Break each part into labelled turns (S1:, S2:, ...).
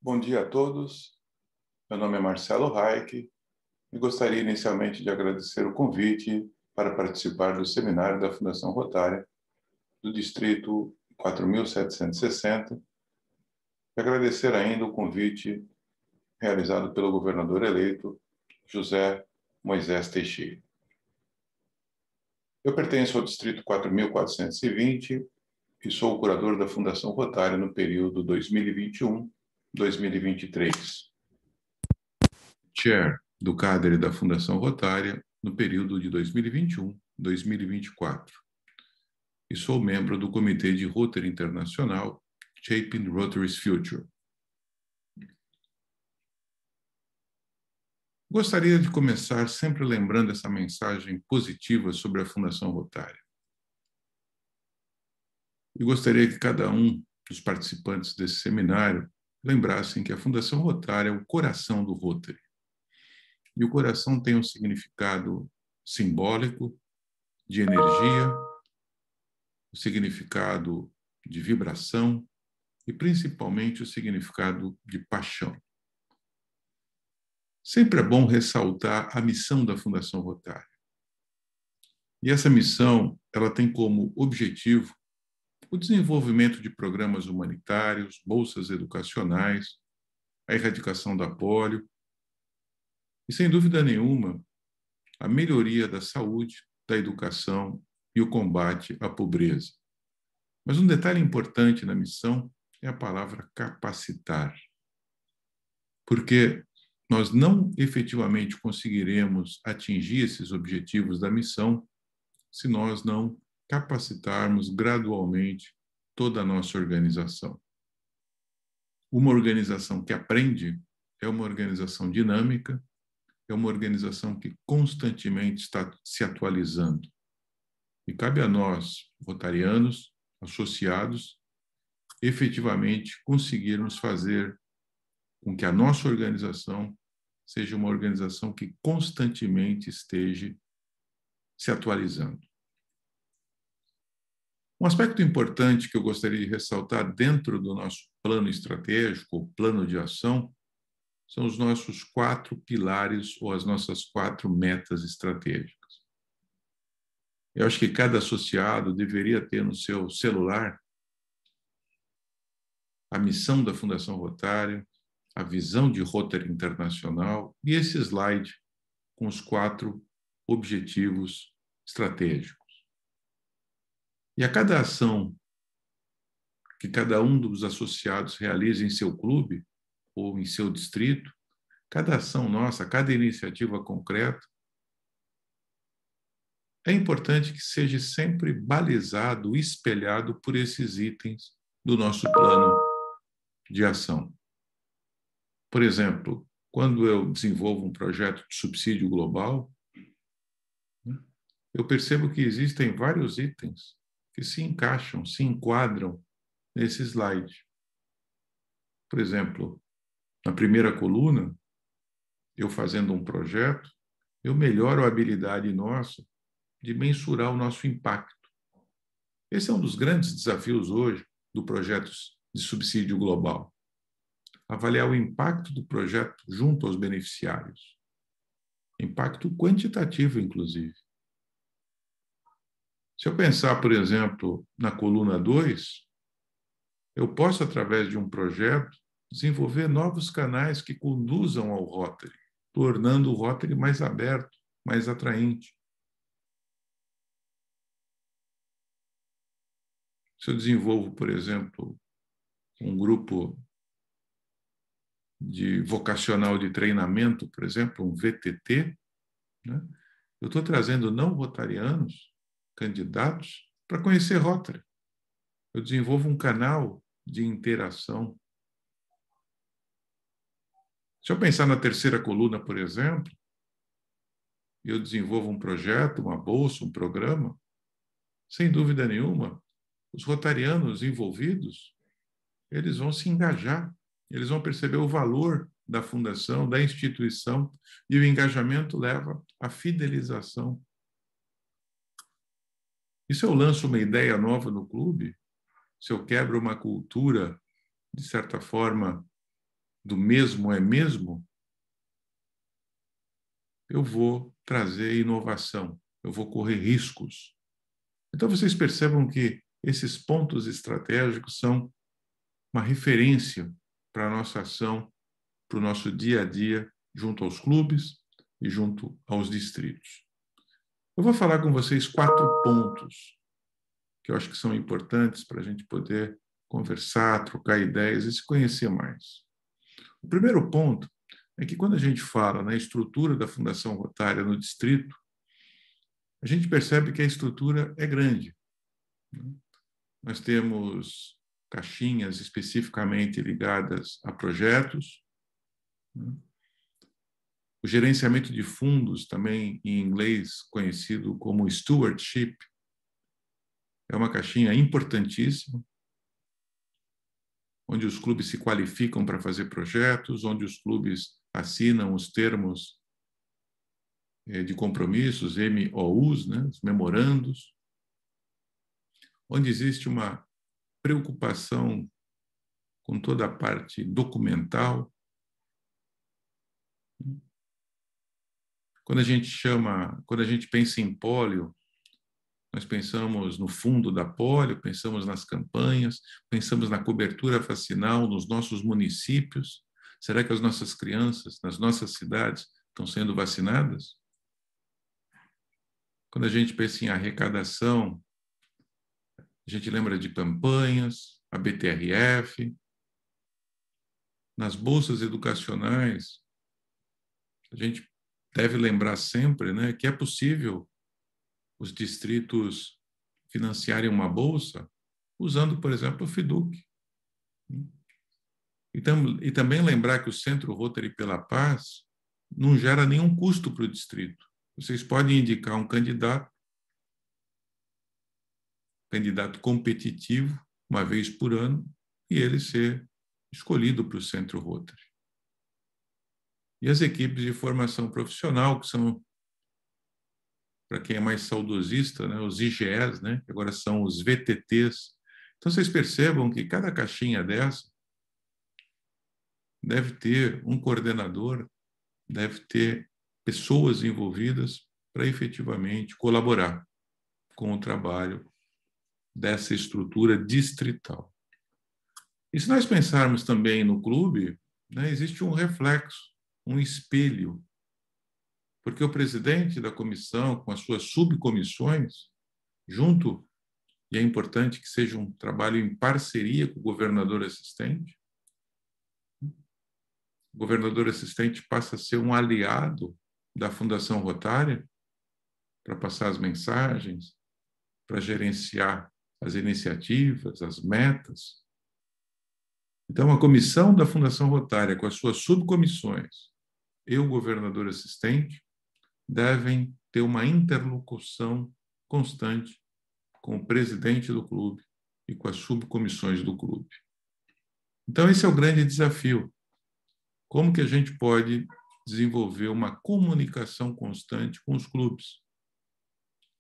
S1: Bom dia a todos. Meu nome é Marcelo Reich e gostaria inicialmente de agradecer o convite para participar do seminário da Fundação Rotária do Distrito 4760 e agradecer ainda o convite realizado pelo governador eleito José Moisés Teixeira. Eu pertenço ao Distrito 4420 e sou o curador da Fundação Rotária no período 2021-2023. Chair do CADER da Fundação Rotária no período de 2021-2024. E sou membro do Comitê de Rotary Internacional, Shaping Rotary's Future. Gostaria de começar sempre lembrando essa mensagem positiva sobre a Fundação Rotária. E gostaria que cada um dos participantes desse seminário lembrassem que a Fundação Rotária é o coração do Rotary. E o coração tem um significado simbólico, de energia, o significado de vibração e, principalmente, o significado de paixão. Sempre é bom ressaltar a missão da Fundação Rotária. E essa missão, ela tem como objetivo o desenvolvimento de programas humanitários, bolsas educacionais, a erradicação da polio e, sem dúvida nenhuma, a melhoria da saúde, da educação e o combate à pobreza. Mas um detalhe importante na missão é a palavra capacitar. Porque nós não efetivamente conseguiremos atingir esses objetivos da missão se nós não capacitarmos gradualmente toda a nossa organização. Uma organização que aprende é uma organização dinâmica, é uma organização que constantemente está se atualizando. E cabe a nós, rotarianos, associados, efetivamente conseguirmos fazer com que a nossa organização seja uma organização que constantemente esteja se atualizando. Um aspecto importante que eu gostaria de ressaltar dentro do nosso plano estratégico, ou plano de ação, são os nossos 4 pilares ou as nossas 4 metas estratégicas. Eu acho que cada associado deveria ter no seu celular a missão da Fundação Rotária, a visão de Rotary Internacional e esse slide com os 4 objetivos estratégicos. E a cada ação que cada um dos associados realiza em seu clube ou em seu distrito, cada ação nossa, cada iniciativa concreta, é importante que seja sempre balizado, espelhado por esses itens do nosso plano de ação. Por exemplo, quando eu desenvolvo um projeto de subsídio global, eu percebo que existem vários itens que se encaixam, se enquadram nesse slide. Por exemplo, na primeira coluna, eu fazendo um projeto, eu melhoro a habilidade nossa de mensurar o nosso impacto. Esse é um dos grandes desafios hoje do projeto de subsídio global. Avaliar o impacto do projeto junto aos beneficiários. Impacto quantitativo, inclusive. Se eu pensar, por exemplo, na coluna 2, eu posso, através de um projeto, desenvolver novos canais que conduzam ao Rotary, tornando o Rotary mais aberto, mais atraente. Se eu desenvolvo, por exemplo, um grupo de vocacional de treinamento, por exemplo, um VTT, né? Eu estou trazendo não rotarianos, candidatos, para conhecer Rotary. Eu desenvolvo um canal de interação. Se eu pensar na terceira coluna, por exemplo, eu desenvolvo um projeto, uma bolsa, um programa, sem dúvida nenhuma, os rotarianos envolvidos, eles vão se engajar, eles vão perceber o valor da fundação, da instituição, e o engajamento leva à fidelização. E se eu lanço uma ideia nova no clube, se eu quebro uma cultura, de certa forma, do mesmo é mesmo, eu vou trazer inovação, eu vou correr riscos. Então, vocês percebam que esses pontos estratégicos são uma referência para a nossa ação, para o nosso dia a dia, junto aos clubes e junto aos distritos. Eu vou falar com vocês 4 pontos que eu acho que são importantes para a gente poder conversar, trocar ideias e se conhecer mais. O primeiro ponto é que quando a gente fala na estrutura da Fundação Rotária no distrito, a gente percebe que a estrutura é grande. Nós temos caixinhas especificamente ligadas a projetos, o gerenciamento de fundos, também em inglês conhecido como stewardship, é uma caixinha importantíssima, onde os clubes se qualificam para fazer projetos, onde os clubes assinam os termos de compromissos, MOUs, né, os memorandos, onde existe uma preocupação com toda a parte documental. Quando a gente pensa em pólio, nós pensamos no fundo da pólio, pensamos nas campanhas, pensamos na cobertura vacinal nos nossos municípios. Será que as nossas crianças, nas nossas cidades, estão sendo vacinadas? Quando a gente pensa em arrecadação, a gente lembra de campanhas, a BTRF. Nas bolsas educacionais, a gente deve lembrar sempre, né, que é possível os distritos financiarem uma bolsa usando, por exemplo, o FIDUC. E também lembrar que o Centro Rotary pela Paz não gera nenhum custo para o distrito. Vocês podem indicar um candidato competitivo, uma vez por ano, e ele ser escolhido para o Centro Rotary. E as equipes de formação profissional, que são, para quem é mais saudosista, né, os IGEs, né, que agora são os VTTs. Então, vocês percebam que cada caixinha dessa deve ter um coordenador, deve ter pessoas envolvidas para efetivamente colaborar com o trabalho dessa estrutura distrital. E se nós pensarmos também no clube, né, existe um reflexo, um espelho, porque o presidente da comissão, com as suas subcomissões, junto, e é importante que seja um trabalho em parceria com o governador assistente, o governador assistente passa a ser um aliado da Fundação Rotária para passar as mensagens, para gerenciar as iniciativas, as metas. Então, a comissão da Fundação Rotária, com as suas subcomissões, e o governador assistente, devem ter uma interlocução constante com o presidente do clube e com as subcomissões do clube. Então, esse é o grande desafio. Como que a gente pode desenvolver uma comunicação constante com os clubes?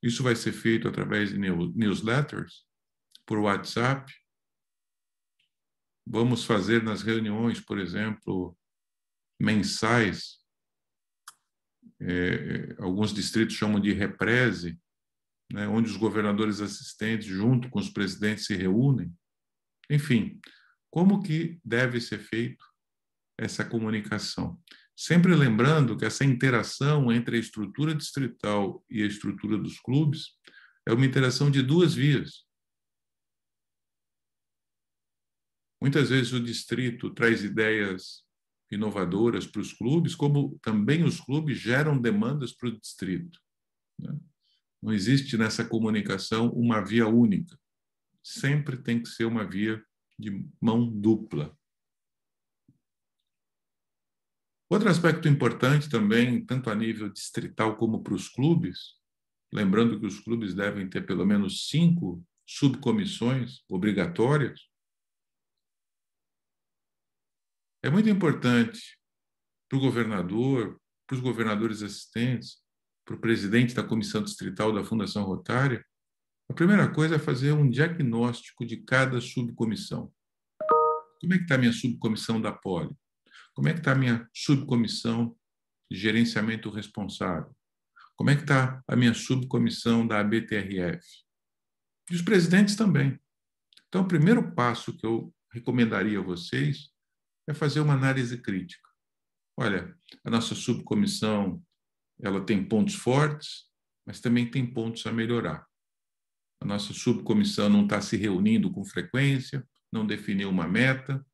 S1: Isso vai ser feito através de newsletters, por WhatsApp. Vamos fazer nas reuniões, por exemplo, mensais, alguns distritos chamam de represe, né, onde os governadores assistentes, junto com os presidentes, se reúnem. Enfim, como que deve ser feito essa comunicação? Sempre lembrando que essa interação entre a estrutura distrital e a estrutura dos clubes é uma interação de 2 vias. Muitas vezes o distrito traz ideias inovadoras para os clubes, como também os clubes geram demandas para o distrito, né? Não existe nessa comunicação uma via única. Sempre tem que ser uma via de mão dupla. Outro aspecto importante também, tanto a nível distrital como para os clubes, lembrando que os clubes devem ter pelo menos 5 subcomissões obrigatórias, é muito importante para o governador, para os governadores assistentes, para o presidente da comissão distrital da Fundação Rotária, a primeira coisa é fazer um diagnóstico de cada subcomissão. Como é que está a minha subcomissão da poli? Como é que está a minha subcomissão de gerenciamento responsável? Como é que está a minha subcomissão da ABTRF? E os presidentes também. Então, o primeiro passo que eu recomendaria a vocês é fazer uma análise crítica. Olha, a nossa subcomissão, ela tem pontos fortes, mas também tem pontos a melhorar. A nossa subcomissão não está se reunindo com frequência, não definiu uma meta,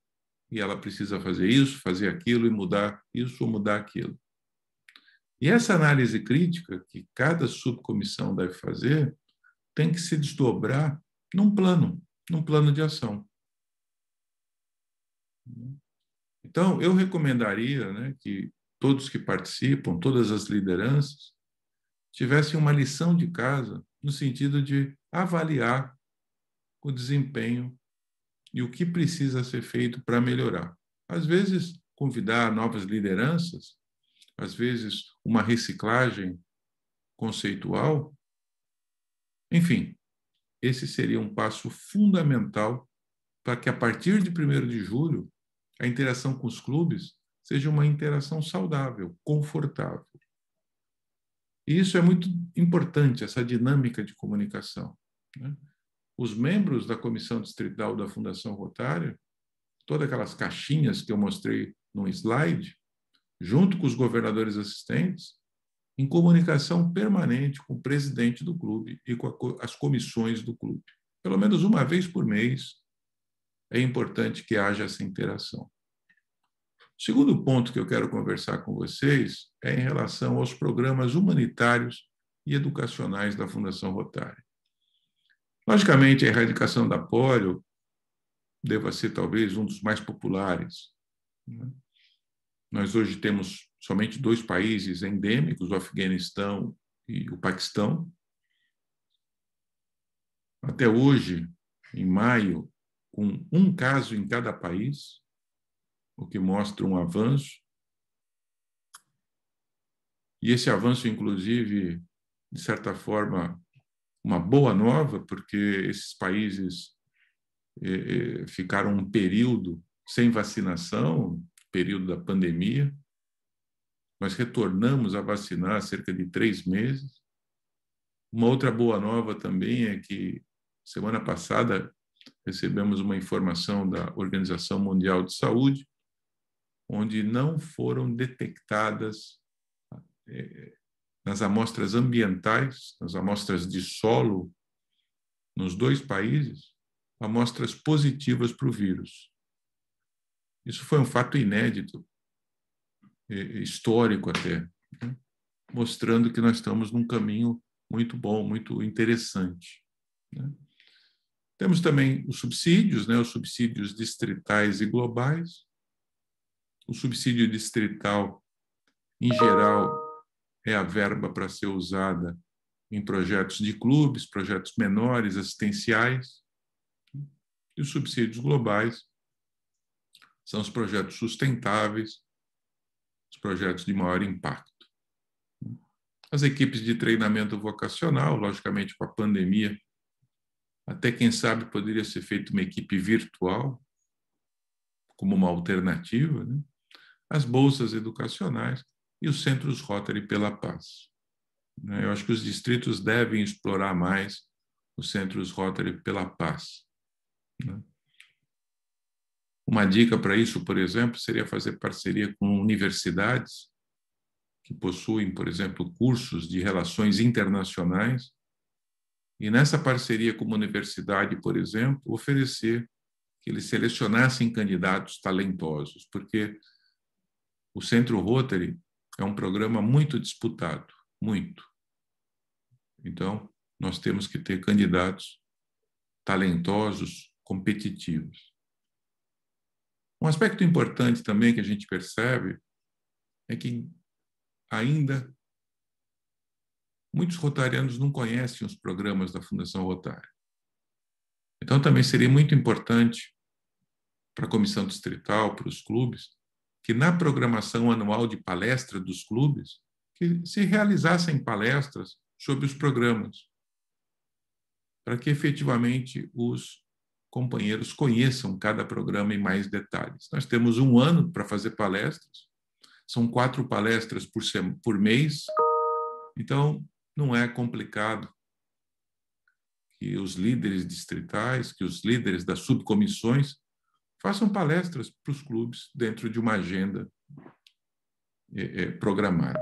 S1: e ela precisa fazer isso, fazer aquilo, e mudar isso ou mudar aquilo. E essa análise crítica que cada subcomissão deve fazer tem que se desdobrar num plano de ação. Então, eu recomendaria, né, que todos que participam, todas as lideranças, tivessem uma lição de casa no sentido de avaliar o desempenho e o que precisa ser feito para melhorar. Às vezes, convidar novas lideranças, às vezes, uma reciclagem conceitual. Enfim, esse seria um passo fundamental para que, a partir de 1º de julho, a interação com os clubes seja uma interação saudável, confortável. E isso é muito importante, essa dinâmica de comunicação, né? Os membros da Comissão Distrital da Fundação Rotária, todas aquelas caixinhas que eu mostrei no slide, junto com os governadores assistentes, em comunicação permanente com o presidente do clube e com as comissões do clube. Pelo menos uma vez por mês, é importante que haja essa interação. O segundo ponto que eu quero conversar com vocês é em relação aos programas humanitários e educacionais da Fundação Rotária. Logicamente, a erradicação da polio deva ser talvez um dos mais populares, né? Nós hoje temos somente 2 países endêmicos, o Afeganistão e o Paquistão. Até hoje, em maio, com um caso em cada país, o que mostra um avanço. E esse avanço, inclusive, de certa forma, uma boa nova, porque esses países ficaram um período sem vacinação, período da pandemia. Nós retornamos a vacinar há cerca de 3 meses. Uma outra boa nova também é que, semana passada, recebemos uma informação da Organização Mundial de Saúde, onde não foram detectadas nas amostras ambientais, nas amostras de solo, nos 2 países, amostras positivas para o vírus. Isso foi um fato inédito, histórico até, né? Mostrando que nós estamos num caminho muito bom, muito interessante, né? Temos também os subsídios, né? Os subsídios distritais e globais. O subsídio distrital, em geral, é a verba para ser usada em projetos de clubes, projetos menores, assistenciais. E os subsídios globais são os projetos sustentáveis, os projetos de maior impacto. As equipes de treinamento vocacional, logicamente, com a pandemia, até quem sabe poderia ser feita uma equipe virtual, como uma alternativa, né? As bolsas educacionais e os centros Rotary pela Paz. Eu acho que os distritos devem explorar mais os centros Rotary pela Paz, né? Uma dica para isso, por exemplo, seria fazer parceria com universidades que possuem, por exemplo, cursos de relações internacionais, e nessa parceria com uma universidade, por exemplo, oferecer que eles selecionassem candidatos talentosos, porque o Centro Rotary é um programa muito disputado, muito. Então, nós temos que ter candidatos talentosos, competitivos. Um aspecto importante também que a gente percebe é que ainda muitos rotarianos não conhecem os programas da Fundação Rotária. Então, também seria muito importante para a comissão distrital, para os clubes, que na programação anual de palestra dos clubes, que se realizassem palestras sobre os programas, para que efetivamente os companheiros conheçam cada programa em mais detalhes. Nós temos 1 ano para fazer palestras, são 4 palestras por mês, então não é complicado que os líderes distritais, que os líderes das subcomissões façam palestras para os clubes dentro de uma agenda programada.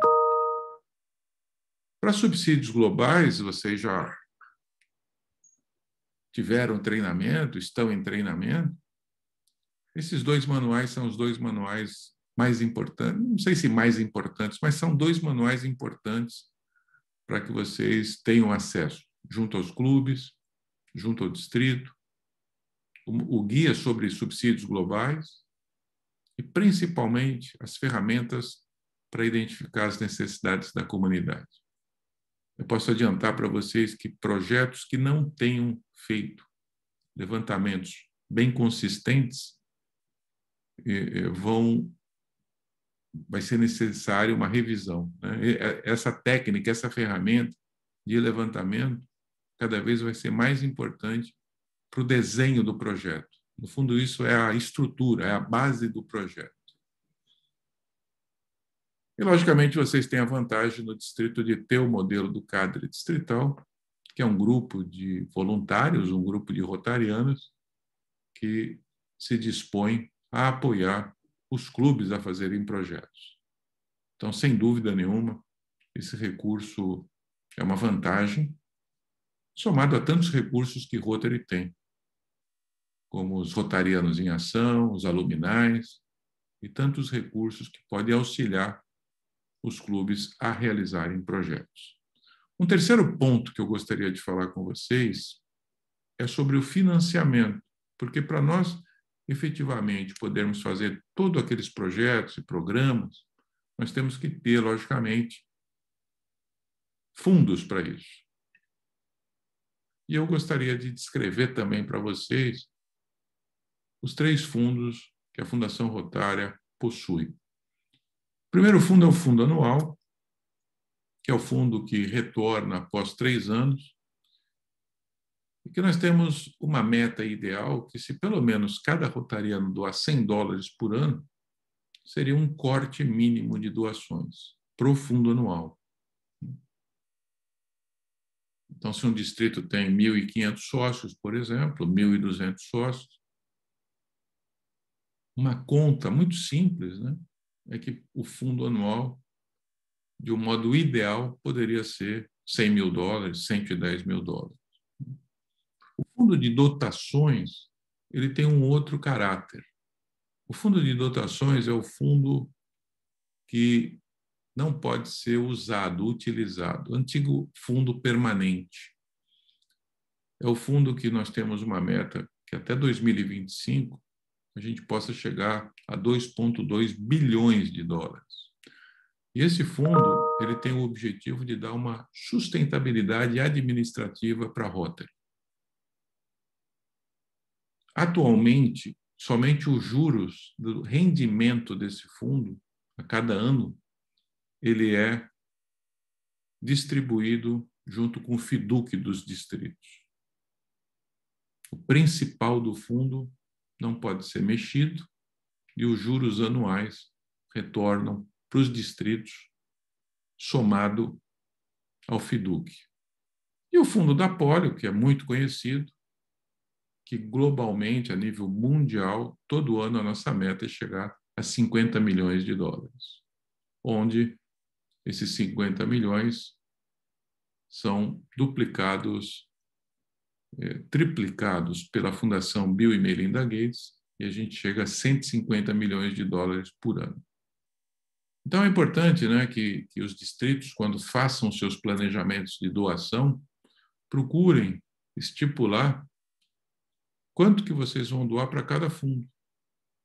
S1: Para subsídios globais, vocês já tiveram treinamento, estão em treinamento. Esses 2 manuais são os 2 manuais mais importantes, não sei se mais importantes, mas são 2 manuais importantes para que vocês tenham acesso junto aos clubes, junto ao distrito, o guia sobre subsídios globais e, principalmente, as ferramentas para identificar as necessidades da comunidade. Eu posso adiantar para vocês que projetos que não tenham feito levantamentos bem consistentes vai ser necessário uma revisão, né? Essa técnica, essa ferramenta de levantamento, cada vez vai ser mais importante para o desenho do projeto. No fundo, isso é a estrutura, é a base do projeto. E, logicamente, vocês têm a vantagem no distrito de ter o modelo do CADRE distrital, que é um grupo de voluntários, um grupo de rotarianos, que se dispõe a apoiar os clubes a fazerem projetos. Então, sem dúvida nenhuma, esse recurso é uma vantagem, somado a tantos recursos que Rotary tem, como os Rotarianos em Ação, os aluminais, e tantos recursos que podem auxiliar os clubes a realizarem projetos. Um terceiro ponto que eu gostaria de falar com vocês é sobre o financiamento, porque para nós efetivamente podermos fazer todos aqueles projetos e programas, nós temos que ter, logicamente, fundos para isso. E eu gostaria de descrever também para vocês os 3 fundos que a Fundação Rotária possui. O primeiro fundo é o fundo anual, que é o fundo que retorna após 3 anos, e que nós temos uma meta ideal que, se pelo menos cada rotariano doar $100 por ano, seria um corte mínimo de doações para o fundo anual. Então, se um distrito tem 1.500 sócios, por exemplo, 1.200 sócios, uma conta muito simples, né, é que o fundo anual, de um modo ideal, poderia ser $100 mil, $110 mil. O fundo de dotações, ele tem um outro caráter. O fundo de dotações é o fundo que não pode ser usado, utilizado. Antigo fundo permanente. É o fundo que nós temos uma meta que até 2025 a gente possa chegar a 2,2 bilhões de dólares. E esse fundo, ele tem o objetivo de dar uma sustentabilidade administrativa para a Rotary. Atualmente, somente os juros do rendimento desse fundo, a cada ano, ele é distribuído junto com o FIDUC dos distritos. O principal do fundo não pode ser mexido e os juros anuais retornam para os distritos, somado ao FIDUC. E o fundo da Polio, que é muito conhecido, que globalmente, a nível mundial, todo ano a nossa meta é chegar a 50 milhões de dólares, onde esses 50 milhões são duplicados, triplicados pela Fundação Bill e Melinda Gates, e a gente chega a 150 milhões de dólares por ano. Então, é importante, né, que os distritos, quando façam seus planejamentos de doação, procurem estipular quanto que vocês vão doar para cada fundo.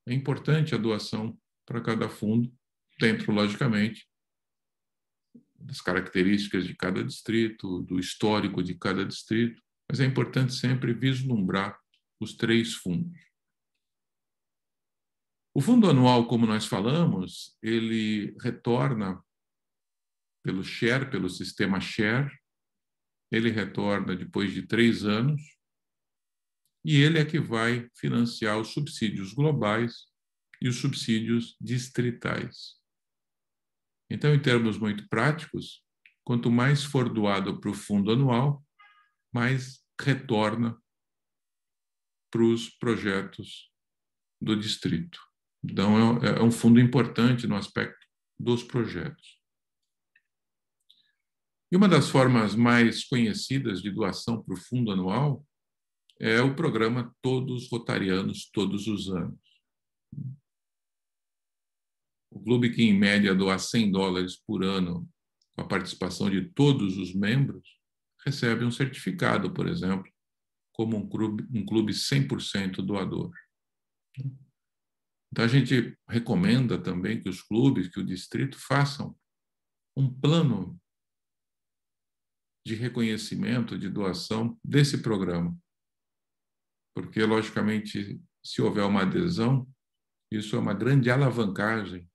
S1: É importante a doação para cada fundo, dentro, logicamente, das características de cada distrito, do histórico de cada distrito, mas é importante sempre vislumbrar os 3 fundos. O fundo anual, como nós falamos, ele retorna pelo share, pelo sistema share, ele retorna depois de 3 anos, e ele é que vai financiar os subsídios globais e os subsídios distritais. Então, em termos muito práticos, quanto mais for doado para o fundo anual, mais retorna para os projetos do distrito. Então, é um fundo importante no aspecto dos projetos. E uma das formas mais conhecidas de doação para o fundo anual é o programa Todos Rotarianos Todos os Anos. O clube que, em média, doa $100 por ano com a participação de todos os membros, recebe um certificado, por exemplo, como um clube 100% doador. Então, a gente recomenda também que os clubes, que o distrito, façam um plano de reconhecimento, de doação desse programa. Porque, logicamente, se houver uma adesão, isso é uma grande alavancagem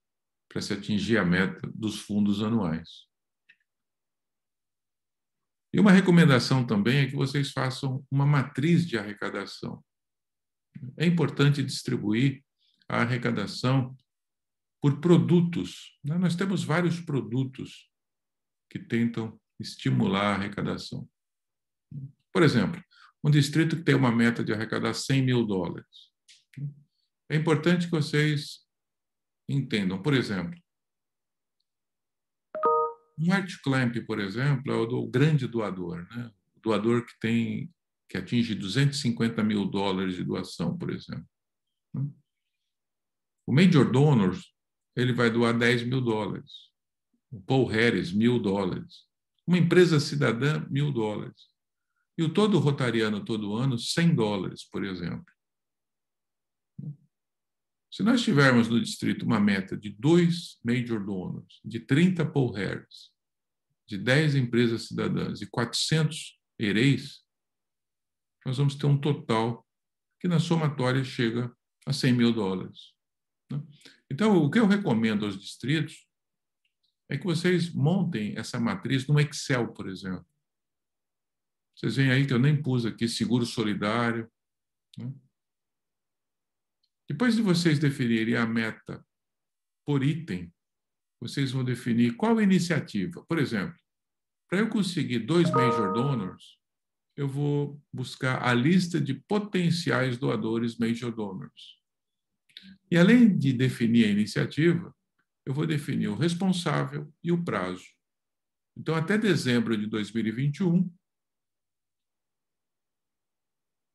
S1: para se atingir a meta dos fundos anuais. E uma recomendação também é que vocês façam uma matriz de arrecadação. É importante distribuir a arrecadação por produtos. Nós temos vários produtos que tentam estimular a arrecadação. Por exemplo, um distrito que tem uma meta de arrecadar $100 mil. É importante que vocês entendam. Por exemplo, um art clamp, por exemplo, é o grande doador, né? O doador que atinge $250 mil de doação, por exemplo. O major donor, ele vai doar $10 mil. O Paul Harris, $1.000. Uma empresa cidadã, $1.000. E o todo rotariano, todo ano, $100, por exemplo. Se nós tivermos no distrito uma meta de 2 major donors, de 30 Paul Harris, de 10 empresas cidadãs e 400 EREIs, nós vamos ter um total que, na somatória, chega a $100 mil. Então, o que eu recomendo aos distritos é que vocês montem essa matriz no Excel, por exemplo. Vocês veem aí que eu nem pus aqui seguro solidário. Depois de vocês definirem a meta por item, vocês vão definir qual iniciativa. Por exemplo, para eu conseguir 2 major donors, eu vou buscar a lista de potenciais doadores major donors. E, além de definir a iniciativa, eu vou definir o responsável e o prazo. Então, até dezembro de 2021,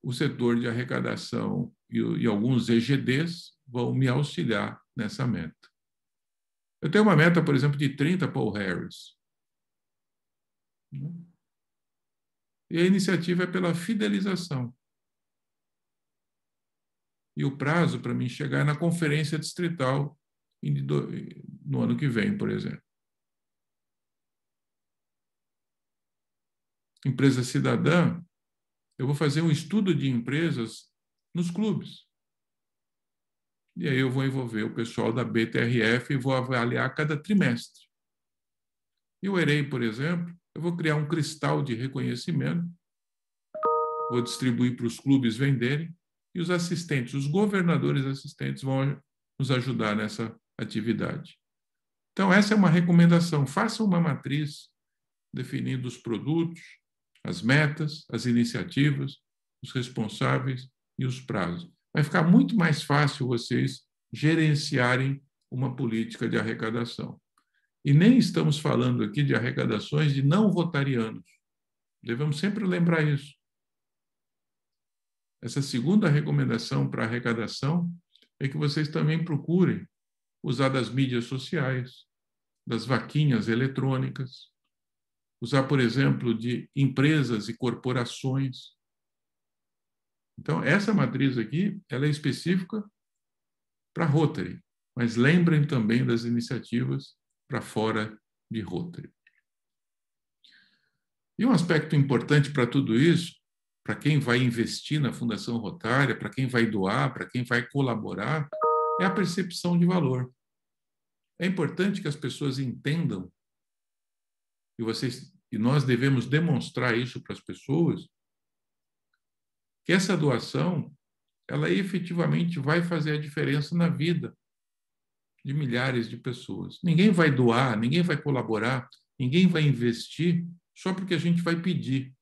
S1: o setor de arrecadação e alguns EGDs vão me auxiliar nessa meta. Eu tenho uma meta, por exemplo, de 30 Paul Harris. E a iniciativa é pela fidelização. E o prazo para mim chegar é na conferência distrital no ano que vem, por exemplo. Empresa cidadã, eu vou fazer um estudo de empresas nos clubes. E aí eu vou envolver o pessoal da BTRF e vou avaliar cada trimestre. E o EREI, por exemplo, eu vou criar um cristal de reconhecimento, vou distribuir para os clubes venderem, e os assistentes, os governadores assistentes vão nos ajudar nessa atividade. Então, essa é uma recomendação. Façam uma matriz definindo os produtos, as metas, as iniciativas, os responsáveis e os prazos. Vai ficar muito mais fácil vocês gerenciarem uma política de arrecadação. E nem estamos falando aqui de arrecadações de não rotarianos. Devemos sempre lembrar isso. Essa segunda recomendação para arrecadação é que vocês também procurem usar das mídias sociais, das vaquinhas eletrônicas, usar, por exemplo, de empresas e corporações. Então, essa matriz aqui, ela é específica para Rotary, mas lembrem também das iniciativas para fora de Rotary. E um aspecto importante para tudo isso, para quem vai investir na Fundação Rotária, para quem vai doar, para quem vai colaborar, é a percepção de valor. É importante que as pessoas entendam, e nós devemos demonstrar isso para as pessoas, que essa doação, ela efetivamente vai fazer a diferença na vida de milhares de pessoas. Ninguém vai doar, ninguém vai colaborar, ninguém vai investir só porque a gente vai pedir.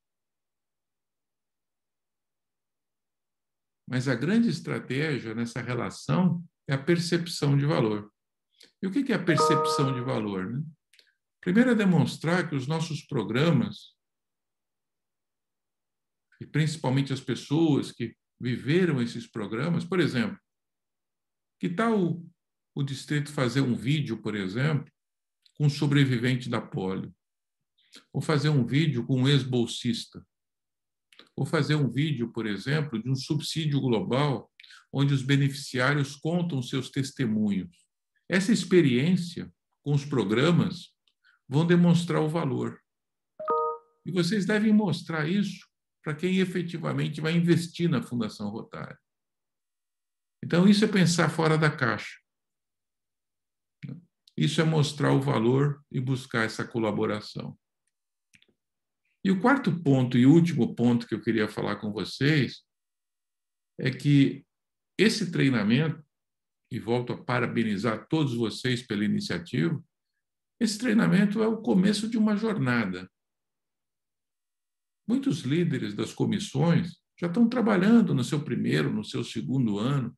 S1: Mas a grande estratégia nessa relação é a percepção de valor. E o que é a percepção de valor, né? Primeiro é demonstrar que os nossos programas, e principalmente as pessoas que viveram esses programas, por exemplo, que tal o distrito fazer um vídeo, por exemplo, com um sobrevivente da polio? Ou fazer um vídeo com um ex-bolsista? Ou fazer um vídeo, por exemplo, de um subsídio global, onde os beneficiários contam seus testemunhos? Essa experiência com os programas vão demonstrar o valor. E vocês devem mostrar isso para quem efetivamente vai investir na Fundação Rotary. Então, isso é pensar fora da caixa. Isso é mostrar o valor e buscar essa colaboração. E o quarto ponto e último ponto que eu queria falar com vocês é que esse treinamento, e volto a parabenizar todos vocês pela iniciativa, esse treinamento é o começo de uma jornada. Muitos líderes das comissões já estão trabalhando no seu primeiro, no seu segundo ano,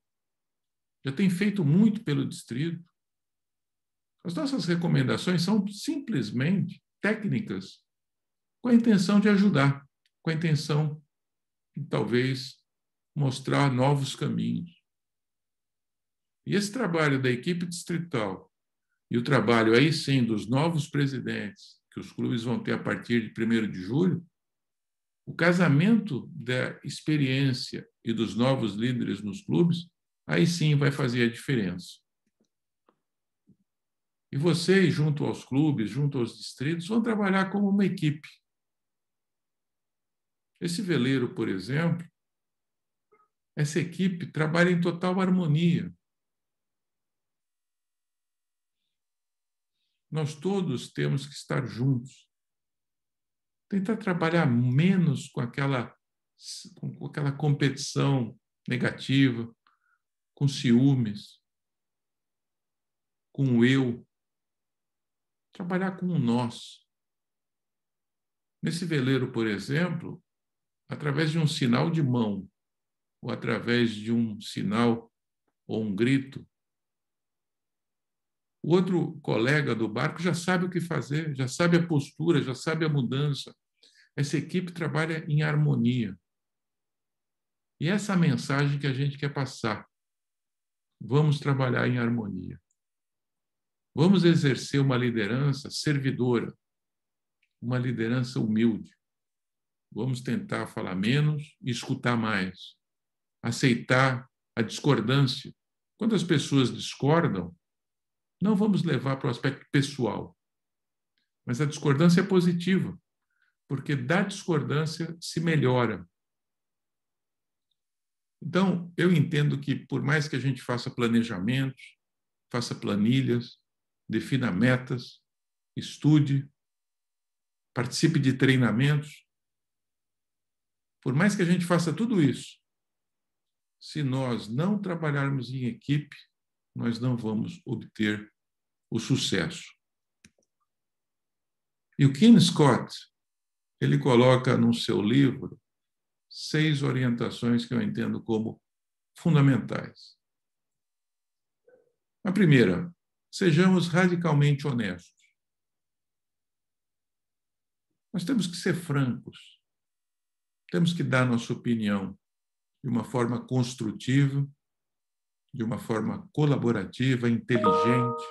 S1: já têm feito muito pelo distrito. As nossas recomendações são simplesmente técnicas com a intenção de ajudar, com a intenção de talvez mostrar novos caminhos. E esse trabalho da equipe distrital e o trabalho aí sim dos novos presidentes que os clubes vão ter a partir de 1º de julho, o casamento da experiência e dos novos líderes nos clubes, aí sim vai fazer a diferença. E vocês, junto aos clubes, junto aos distritos, vão trabalhar como uma equipe. Esse veleiro, por exemplo, essa equipe trabalha em total harmonia. Nós todos temos que estar juntos. Tentar trabalhar menos com aquela competição negativa, com ciúmes, com o eu. Trabalhar com o nós. Nesse veleiro, por exemplo, através de um sinal de mão, ou através de um sinal ou um grito, o outro colega do barco já sabe o que fazer, já sabe a postura, já sabe a mudança. Essa equipe trabalha em harmonia. E essa é a mensagem que a gente quer passar. Vamos trabalhar em harmonia. Vamos exercer uma liderança servidora, uma liderança humilde. Vamos tentar falar menos e escutar mais. Aceitar a discordância. Quando as pessoas discordam, não vamos levar para o aspecto pessoal. Mas a discordância é positiva, porque da discordância se melhora. Então, eu entendo que, por mais que a gente faça planejamentos, faça planilhas, defina metas, estude, participe de treinamentos, por mais que a gente faça tudo isso, se nós não trabalharmos em equipe, nós não vamos obter o sucesso. E o Ken Scott, ele coloca no seu livro 6 orientações que eu entendo como fundamentais. A primeira, sejamos radicalmente honestos. Nós temos que ser francos. Temos que dar nossa opinião de uma forma construtiva, de uma forma colaborativa, inteligente.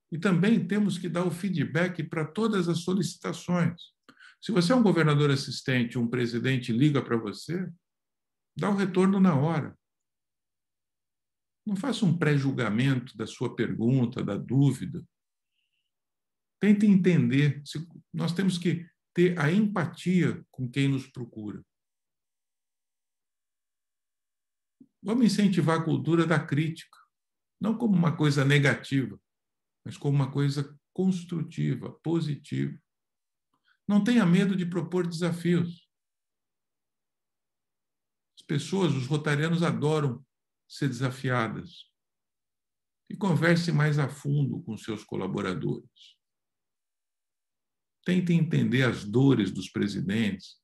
S1: E também temos que dar o feedback para todas as solicitações. Se você é um governador assistente, um presidente liga para você, dá o retorno na hora. Não faça um pré-julgamento da sua pergunta, da dúvida. Tente entender. Nós temos que ter a empatia com quem nos procura. Vamos incentivar a cultura da crítica, não como uma coisa negativa, mas como uma coisa construtiva, positiva. Não tenha medo de propor desafios. pessoas, os rotarianos adoram ser desafiadas. E converse mais a fundo com seus colaboradores. Tentem entender as dores dos presidentes,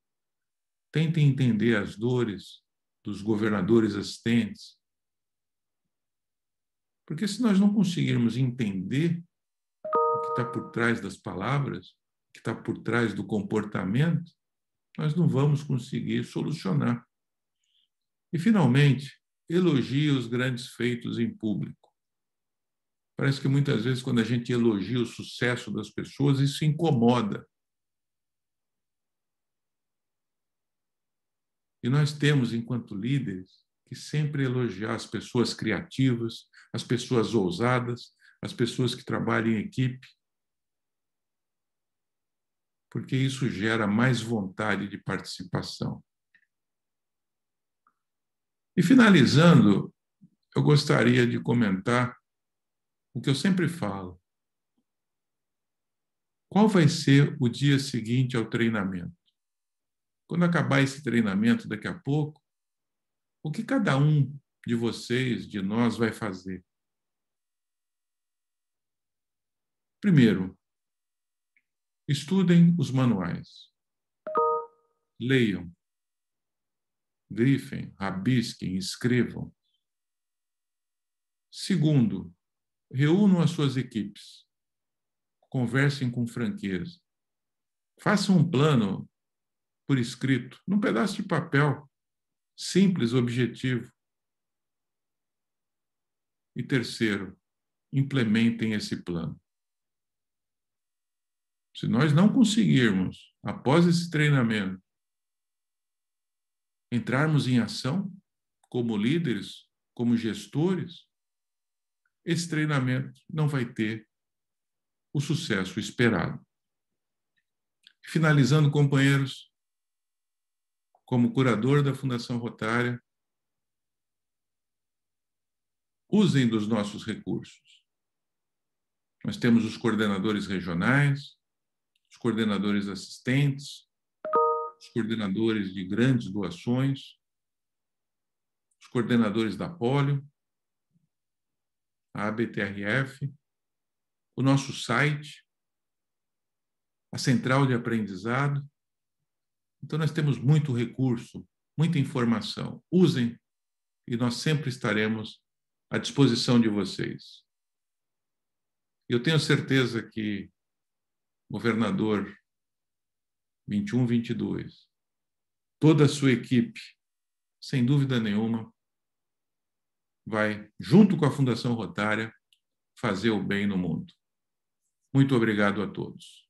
S1: tentem entender as dores dos governadores assistentes. Porque se nós não conseguirmos entender o que está por trás das palavras, o que está por trás do comportamento, nós não vamos conseguir solucionar. E, finalmente, elogie os grandes feitos em público. Parece que muitas vezes, quando a gente elogia o sucesso das pessoas, isso incomoda. E nós temos, enquanto líderes, que sempre elogiar as pessoas criativas, as pessoas ousadas, as pessoas que trabalham em equipe, porque isso gera mais vontade de participação. E, finalizando, eu gostaria de comentar o que eu sempre falo. Qual vai ser o dia seguinte ao treinamento? Quando acabar esse treinamento daqui a pouco, o que cada um de vocês, de nós, vai fazer? Primeiro, estudem os manuais. Leiam, grifem, rabisquem, escrevam. Segundo, reúnam as suas equipes. Conversem com franqueza. Façam um plano por escrito, num pedaço de papel, simples, objetivo. E terceiro, implementem esse plano. Se nós não conseguirmos, após esse treinamento, entrarmos em ação como líderes, como gestores, esse treinamento não vai ter o sucesso esperado. Finalizando, companheiros, como curador da Fundação Rotária, usem dos nossos recursos. Nós temos os coordenadores regionais, os coordenadores assistentes, os coordenadores de grandes doações, os coordenadores da polio, a ABTRF, o nosso site, a central de aprendizado. Então, nós temos muito recurso, muita informação. Usem e nós sempre estaremos à disposição de vocês. Eu tenho certeza que o governador 21, 22, toda a sua equipe, sem dúvida nenhuma, vai, junto com a Fundação Rotária, fazer o bem no mundo. Muito obrigado a todos.